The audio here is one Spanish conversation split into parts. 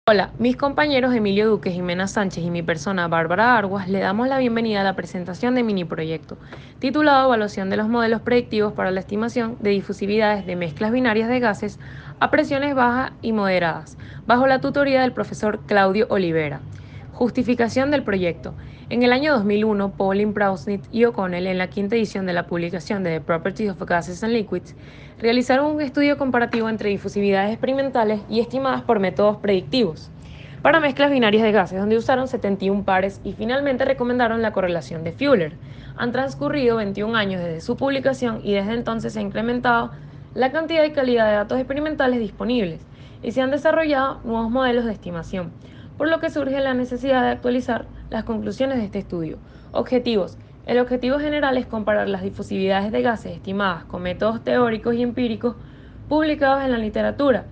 Hola, mis compañeros Emilio Duque, Jimena Sánchez y mi persona Bárbara Arguas le damos la bienvenida a la presentación de mini proyecto, titulado Evaluación de los modelos predictivos para la estimación de difusividades de mezclas binarias de gases a presiones bajas y moderadas, bajo la tutoría del profesor Claudio Olivera. Justificación del proyecto. En el año 2001, Pauline Prausnitz y O'Connell, en la quinta edición de la publicación de The Properties of Gases and Liquids, realizaron un estudio comparativo entre difusividades experimentales y estimadas por métodos predictivos para mezclas binarias de gases, donde usaron 71 pares y finalmente recomendaron la correlación de Fuller. Han transcurrido 21 años desde su publicación y desde entonces se ha incrementado la cantidad y calidad de datos experimentales disponibles y se han desarrollado nuevos modelos de estimación, por lo que surge la necesidad de actualizar las conclusiones de este estudio. Objetivos. El objetivo general es comparar las difusividades de gases estimadas con métodos teóricos y empíricos publicados en la literatura,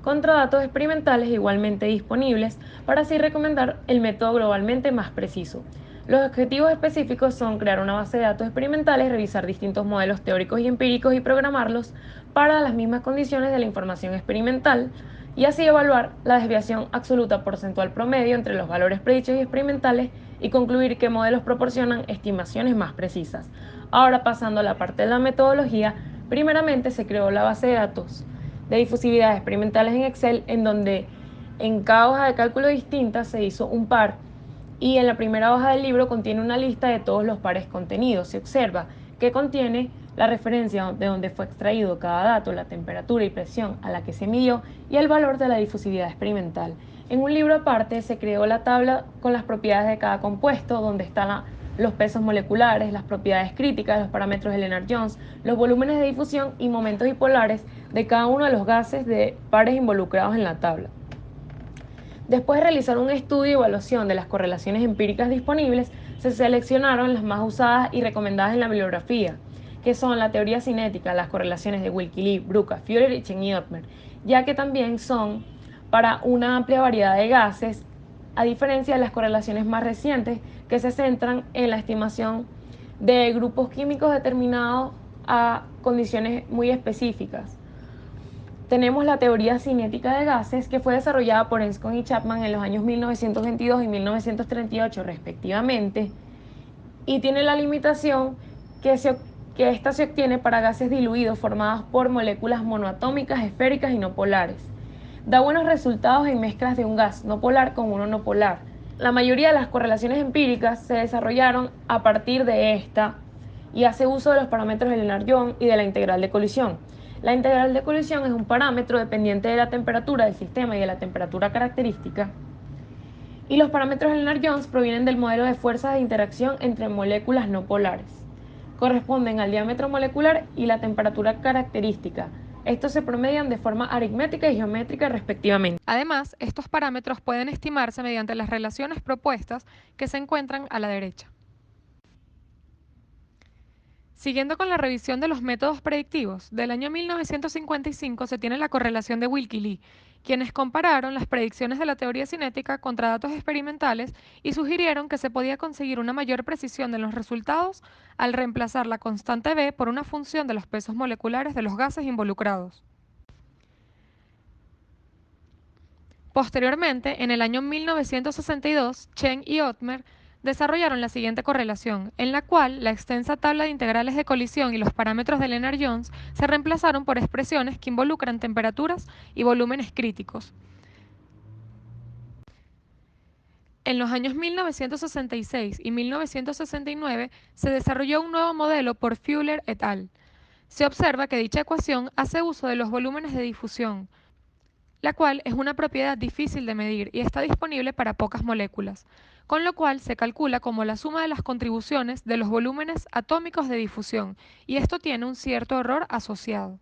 contra datos experimentales igualmente disponibles, para así recomendar el método globalmente más preciso. Los objetivos específicos son crear una base de datos experimentales, revisar distintos modelos teóricos y empíricos y programarlos para las mismas condiciones de la información experimental, y así evaluar la desviación absoluta porcentual promedio entre los valores predichos y experimentales y concluir qué modelos proporcionan estimaciones más precisas. Ahora, pasando a la parte de la metodología, primeramente se creó la base de datos de difusividades experimentales en Excel, en donde en cada hoja de cálculo distinta se hizo un par, y en la primera hoja del libro contiene una lista de todos los pares contenidos. Se observa que contiene la referencia de donde fue extraído cada dato, la temperatura y presión a la que se midió y el valor de la difusividad experimental. En un libro aparte se creó la tabla con las propiedades de cada compuesto, donde están los pesos moleculares, las propiedades críticas, los parámetros de Lennard-Jones, los volúmenes de difusión y momentos dipolares de cada uno de los gases de pares involucrados en la tabla. Después de realizar un estudio y evaluación de las correlaciones empíricas disponibles, se seleccionaron las más usadas y recomendadas en la bibliografía, que son la teoría cinética, las correlaciones de Wilky Lee, Bruca, Fuller y Chen y Ottmer, ya que también son para una amplia variedad de gases, a diferencia de las correlaciones más recientes que se centran en la estimación de grupos químicos determinados a condiciones muy específicas. Tenemos la teoría cinética de gases, que fue desarrollada por Enscombe y Chapman en los años 1922 y 1938 respectivamente, y tiene la limitación que esta se obtiene para gases diluidos formados por moléculas monoatómicas, esféricas y no polares. Da buenos resultados en mezclas de un gas no polar con uno no polar. La mayoría de las correlaciones empíricas se desarrollaron a partir de esta y hace uso de los parámetros de Lennard-Jones y de la integral de colisión. La integral de colisión es un parámetro dependiente de la temperatura del sistema y de la temperatura característica, y los parámetros de Lennard-Jones provienen del modelo de fuerzas de interacción entre moléculas no polares. Corresponden al diámetro molecular y la temperatura característica. Estos se promedian de forma aritmética y geométrica respectivamente. Además, estos parámetros pueden estimarse mediante las relaciones propuestas que se encuentran a la derecha. Siguiendo con la revisión de los métodos predictivos, del año 1955 se tiene la correlación de Wilky Lee, quienes compararon las predicciones de la teoría cinética contra datos experimentales y sugirieron que se podía conseguir una mayor precisión de los resultados al reemplazar la constante B por una función de los pesos moleculares de los gases involucrados. Posteriormente, en el año 1962, Chen y Ottmer desarrollaron la siguiente correlación, en la cual la extensa tabla de integrales de colisión y los parámetros de Lennard-Jones se reemplazaron por expresiones que involucran temperaturas y volúmenes críticos. En los años 1966 y 1969 se desarrolló un nuevo modelo por Fuller et al. Se observa que dicha ecuación hace uso de los volúmenes de difusión, la cual es una propiedad difícil de medir y está disponible para pocas moléculas, con lo cual se calcula como la suma de las contribuciones de los volúmenes atómicos de difusión, y esto tiene un cierto error asociado.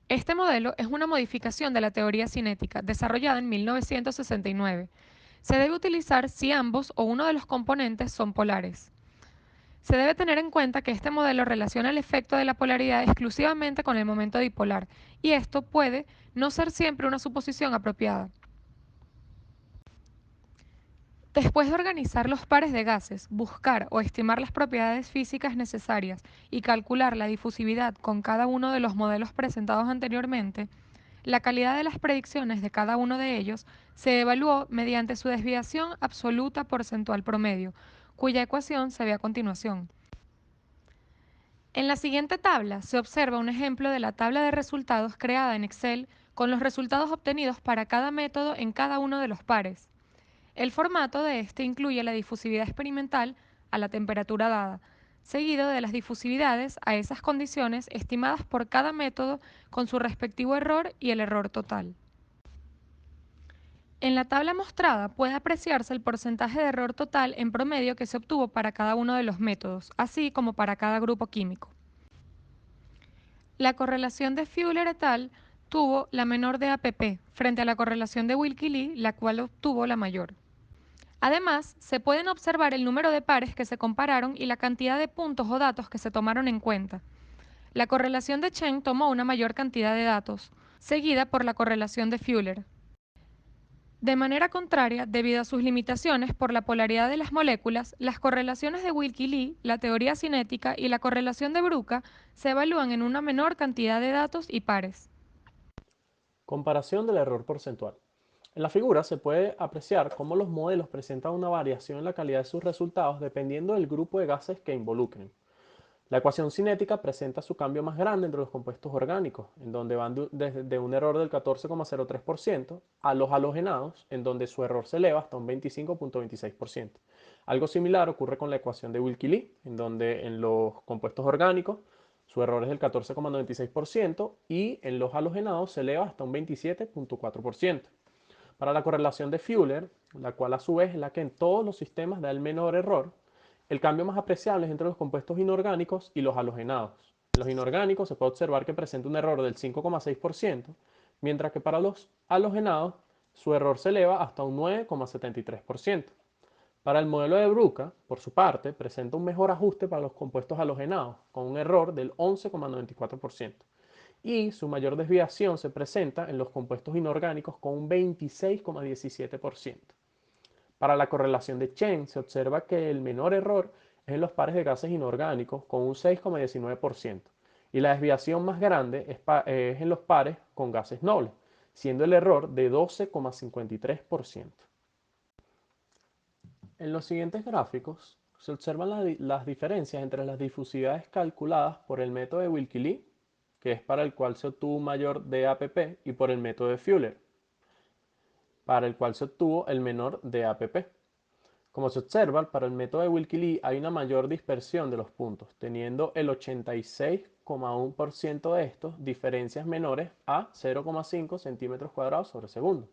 Este modelo es una modificación de la teoría cinética, desarrollada en 1969. Se debe utilizar si ambos o uno de los componentes son polares. Se debe tener en cuenta que este modelo relaciona el efecto de la polaridad exclusivamente con el momento dipolar, y esto puede no ser siempre una suposición apropiada. Después de organizar los pares de gases, buscar o estimar las propiedades físicas necesarias y calcular la difusividad con cada uno de los modelos presentados anteriormente, La calidad de las predicciones de cada uno de ellos se evaluó mediante su desviación absoluta porcentual promedio, cuya ecuación se ve a continuación. En la siguiente tabla se observa un ejemplo de la tabla de resultados creada en Excel con los resultados obtenidos para cada método en cada uno de los pares. El formato de este incluye la difusividad experimental a la temperatura dada, seguido de las difusividades a esas condiciones estimadas por cada método con su respectivo error y el error total. En la tabla mostrada puede apreciarse el porcentaje de error total en promedio que se obtuvo para cada uno de los métodos, así como para cada grupo químico. La correlación de Fuller et al. Tuvo la menor de APP frente a la correlación de Wilkie Lee, la cual obtuvo la mayor. Además, se pueden observar el número de pares que se compararon y la cantidad de puntos o datos que se tomaron en cuenta. La correlación de Chen tomó una mayor cantidad de datos, seguida por la correlación de Fuller. De manera contraria, debido a sus limitaciones por la polaridad de las moléculas, las correlaciones de Wilkie Lee, la teoría cinética y la correlación de Bruca se evalúan en una menor cantidad de datos y pares. Comparación del error porcentual. En la figura se puede apreciar cómo los modelos presentan una variación en la calidad de sus resultados dependiendo del grupo de gases que involucren. La ecuación cinética presenta su cambio más grande entre los compuestos orgánicos, en donde van desde un error del 14,03% a los halogenados, en donde su error se eleva hasta un 25,26%. Algo similar ocurre con la ecuación de Wilkie Lee, en donde en los compuestos orgánicos su error es del 14,96% y en los halogenados se eleva hasta un 27,4%. Para la correlación de Fuller, la cual a su vez es la que en todos los sistemas da el menor error, el cambio más apreciable es entre los compuestos inorgánicos y los halogenados. En los inorgánicos se puede observar que presenta un error del 5,6%, mientras que para los halogenados su error se eleva hasta un 9,73%. Para el modelo de Bruca, por su parte, presenta un mejor ajuste para los compuestos halogenados, con un error del 11,94%. Y su mayor desviación se presenta en los compuestos inorgánicos con un 26,17%. Para la correlación de Chen se observa que el menor error es en los pares de gases inorgánicos con un 6,19% y la desviación más grande es en los pares con gases nobles, siendo el error de 12,53%. En los siguientes gráficos se observan las diferencias entre las difusividades calculadas por el método de Wilkie Lee, que es para el cual se obtuvo un mayor DAPP, y por el método de Fuller, para el cual se obtuvo el menor DAPP. Como se observa, para el método de Wilkie Lee hay una mayor dispersión de los puntos, teniendo el 86,1% de estos diferencias menores a 0,5 centímetros cuadrados sobre segundo.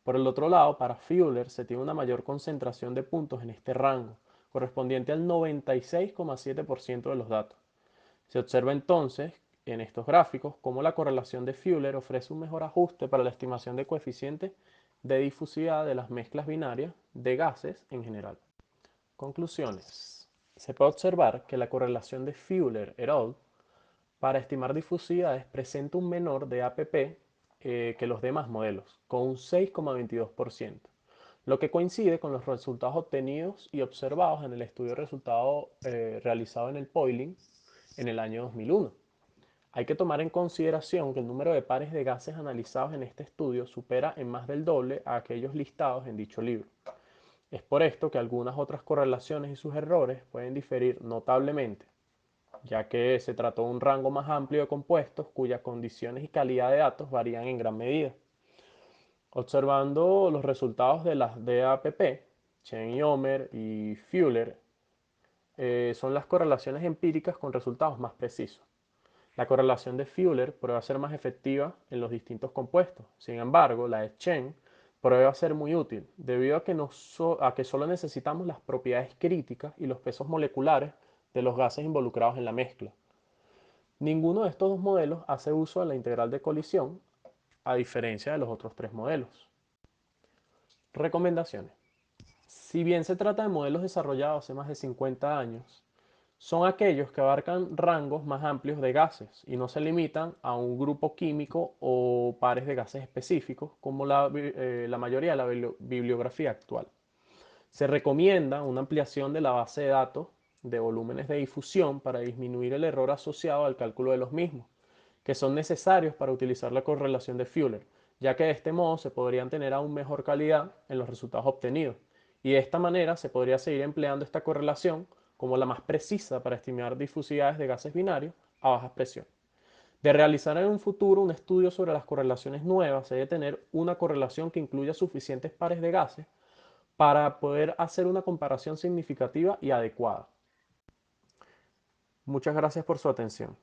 Por el otro lado, para Fuller se tiene una mayor concentración de puntos en este rango, correspondiente al 96,7% de los datos. Se observa entonces en estos gráficos cómo la correlación de Fuller ofrece un mejor ajuste para la estimación de coeficientes de difusividad de las mezclas binarias de gases en general. Conclusiones. Se puede observar que la correlación de Fuller et al. Para estimar difusividades presenta un menor de APP que los demás modelos, con un 6,22%, lo que coincide con los resultados obtenidos y observados en el estudio de resultado realizado en el Poiling en el año 2001. Hay que tomar en consideración que el número de pares de gases analizados en este estudio supera en más del doble a aquellos listados en dicho libro. Es por esto que algunas otras correlaciones y sus errores pueden diferir notablemente, ya que se trató de un rango más amplio de compuestos cuyas condiciones y calidad de datos varían en gran medida. Observando los resultados de las DAPP, Chen y Omer y Fuller, son las correlaciones empíricas con resultados más precisos. La correlación de Fuller prueba ser más efectiva en los distintos compuestos. Sin embargo, la de Chen prueba ser muy útil, debido a que solo necesitamos las propiedades críticas y los pesos moleculares de los gases involucrados en la mezcla. Ninguno de estos dos modelos hace uso de la integral de colisión, a diferencia de los otros tres modelos. Recomendaciones. Si bien se trata de modelos desarrollados hace más de 50 años, son aquellos que abarcan rangos más amplios de gases y no se limitan a un grupo químico o pares de gases específicos, como la mayoría de la bibliografía actual. Se recomienda una ampliación de la base de datos de volúmenes de difusión para disminuir el error asociado al cálculo de los mismos que son necesarios para utilizar la correlación de Fuller, ya que de este modo se podrían tener aún mejor calidad en los resultados obtenidos. Y de esta manera se podría seguir empleando esta correlación como la más precisa para estimar difusividades de gases binarios a bajas presiones. De realizar en un futuro un estudio sobre las correlaciones nuevas, se debe tener una correlación que incluya suficientes pares de gases para poder hacer una comparación significativa y adecuada. Muchas gracias por su atención.